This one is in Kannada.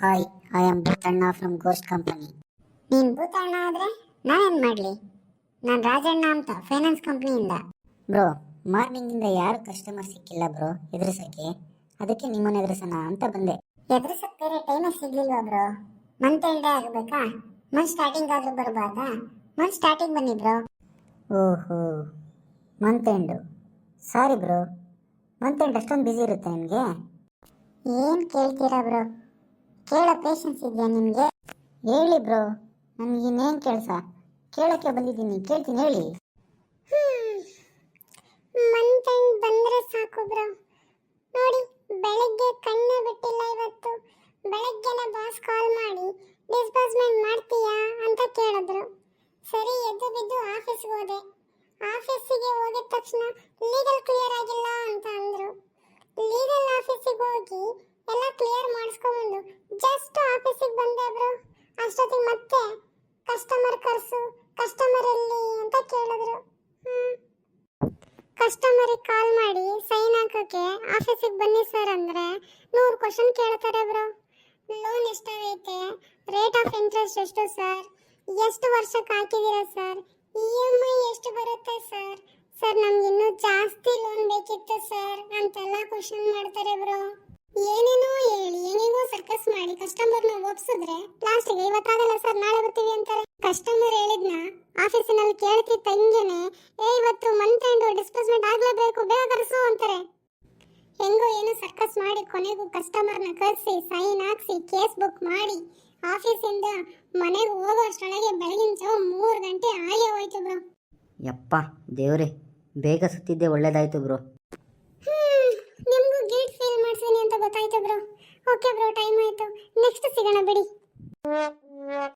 Hi, I am Bhootanna from ghost company. ನೀನ್ ಭೂತಣ್ಣ ಆದ್ರೆ ನಾನೇನ್ ಮಾಡ್ಲಿ? ನಾನ್ ರಾಜಣ್ಣ ಅಂತ ಫೈನಾನ್ಸ್ ಕಂಪ್ನಿಯಿಂದ. ಬ್ರೋ, ಮಾರ್ನಿಂಗಿಂದ ಯಾರು ಕಸ್ಟಮರ್ ಸಿಕ್ಕಿಲ್ಲ ಬ್ರೋ ಎದುರಿಸಕ್ಕೆ. ಅದಕ್ಕೆ ನಿಮ್ಮನ್ನ ಎದುರಿಸೋಣ ಅಂತ ಬಂದೆ. ಎದುರಿಸಕ್ ಬೇರೆ ಟೈಮೇ ಸಿಗ್ಲಿಲ್ವಾ ಬ್ರೋ? ಮಂತ್ ಎಂಡೇ ಆಗ್ಬೇಕಾ? ಮಂತ್ ಸ್ಟಾರ್ಟಿಂಗ್ ಆದ್ರೂ ಬರ್ಬೋದಾ? ಮಂತ್ ಸ್ಟಾರ್ಟಿಂಗ್ ಬನ್ನಿ ಬ್ರೋ. ಓಹೋ, ಮಂತ್ ಎಂಡು. ಸಾರಿ ಬ್ರೋ, ಮಂತ್ ಎಂಡ್ ಅಷ್ಟೊಂದು ಬ್ಯುಸಿ ಇರುತ್ತೆ ನಿಮಗೆ? ಏನ್ ಕೇಳ್ತೀರಾ ಬ್ರೋ? ಕೇಳೋ ಪೇಷನ್ಸ್ ಇದೆಯಾ ನಿಮ್ಗೆ? ಹೇಳಿ ಬ್ರೋ, ನನಗೆ ಇನ್ನೇನು ಕೆಲಸ? ಕೇಳಕ್ಕೆ ಬಂದಿದ್ದೀನಿ, ಕೇಳ್ತೀನಿ ಹೇಳಿ. ಮಂತ್ ಎಂಡ್ ಬಂದ್ರೆ ಸಾಕು ಬ್ರೋ. ನೋಡಿ, ಬೆಳಗ್ಗೆ ಕಣ್ಣೇ ಬಿಟ್ಟಿಲ್ಲ ಇವತ್ತು. ಬೆಳಗ್ಗೆನೆ ಬಾಸ್ ಕಾಲ್ ಮಾಡಿ ಡಿಸ್ಬರ್ಸ್ಮೆಂಟ್ ಮಾಡ್ತೀಯಾ ಅಂತ ಕೇಳಿದ್ರು. ಸರಿ ಎದ್ದು ಬಿದ್ದು ಆಫೀಸ್ಗೆ ಹೋದೆ. ಆಫೀಸಿಗೆ ಹೋಗಿದ ತಕ್ಷಣ ಲೀಗಲ್ ಕ್ಲಿಯರ್ ಆಗಿಲ್ಲ ಅಂತ ಅಂದ್ರು. ಲೀಗಲ್ ಆಫೀಸಿಗೆ ಹೋಗಿ ಎಲ್ಲ ಕ್ಲಿಯರ್ ಮಾಡಿಸ್ಕೊಂಡು ಜಸ್ಟ್ ಆಫೀಸಿಗೆ ಬಂದೆ ಬ್ರೋ. ಅಷ್ಟೊತ್ತಿಗೆ ಮತ್ತೆ ಕಸ್ಟಮರ್ ಕರ್ಸು, ಕಸ್ಟಮರ್ ಎಲ್ಲಿ ಅಂತ ಕೇಳಿದ್ರು. ಕಸ್ಟಮರಿಗೆ ಕಾಲ್ ಮಾಡಿ ಸೈನ್ ಹಾಕೋಕೆ ಆಫೀಸಿಗೆ ಬನ್ನಿ ಸರ್ ಅಂದ್ರೆ 100 ಕ್ವಶನ್ ಕೇಳ್ತಾರೆ ಬ್ರೋ. ಲೋನ್ ಎಷ್ಟಾಗೈತೆ, ರೇಟ್ ಆಫ್ ಇಂಟ್ರೆಸ್ಟ್ ಎಷ್ಟು ಸರ್, ಎಷ್ಟು ವರ್ಷಕ್ಕೆ ಹಾಕಿದ್ದೀರಾ ಸರ್, EMI ಎಷ್ಟು ಬರುತ್ತೆ ಸರ್, ಸರ್ ನಮ್ಗೆ ಇನ್ನೂ ಜಾಸ್ತಿ ಲೋನ್ ಬೇಕಿತ್ತು ಸರ್ ಅಂತೆಲ್ಲ ಕ್ವಶನ್ ಮಾಡ್ತಾರೆ ಬ್ರೋ. ಏನೇನೋ ಹೇಳಿ ಏನೇನೋ ಸರ್ಕಸ್ ಮಾಡಿ ಕಸ್ಟಮರ್ನ ಒಪ್ಸಿದ್ರೆ ಲಾಸ್ಟಿಗೆ ಇವತ್ತಾಗಲ್ಲ ಸರ್ ನಾಳೆ ಬರ್ತೀವಿ ಅಂತಾರೆ. ಕಸ್ಟಮರ್ ಹೇಳಿದ್ನ ಆಫೀಸಿನಲ್ಲಿ ಕೇಳ್ತಿದ್ದ ತಂಗೇನೆ ಇವತ್ತು ಮಂತ್ ಎಂಡ್ ಡಿಸ್ಬರ್ಸ್ಮೆಂಟ್ ಆಗ್ಲೇಬೇಕು, ಬೇಗ ಕರೆಸು ಅಂತಾರೆ. ಹೆಂಗೋ ಏನೋ ಸರ್ಕಸ್ ಮಾಡಿ ಕೊನೆಗೂ ಕಸ್ಟಮರ್ನ ಕರೆಸಿ ಸೈನ್ ಹಾಕ್ಸಿ ಕೇಸ್ ಬುಕ್ ಮಾಡಿ ಆಫೀಸಿಂದ ಮನೆಗೆ ಹೋಗೋ ಅಷ್ಟೊಳಗೆ ಬೆಳಗಿನ ಜಾವ 3 ಗಂಟೆ ಆಗೇ ಹೋಯ್ತು ಬ್ರೋ. ಯಪ್ಪ ದೇವ್ರೆ, ಬೇಗ ಸುತ್ತಿದ್ದೆ ಒಳ್ಳೇದಾಯ್ತು ಬ್ರೋ. ನಿಮಗೂ ಗಿಲ್ಟ್ ಫೀಲ್ ಮಾಡ್ತೀನಿ ಅಂತ ಗೊತ್ತಾಯ್ತು ಬ್ರೋ. ಓಕೆ ಬ್ರೋ, ಟೈಮ್ ಆಯ್ತು, ನೆಕ್ಸ್ಟ್ ಸಿಗೋಣ ಬಿಡಿ.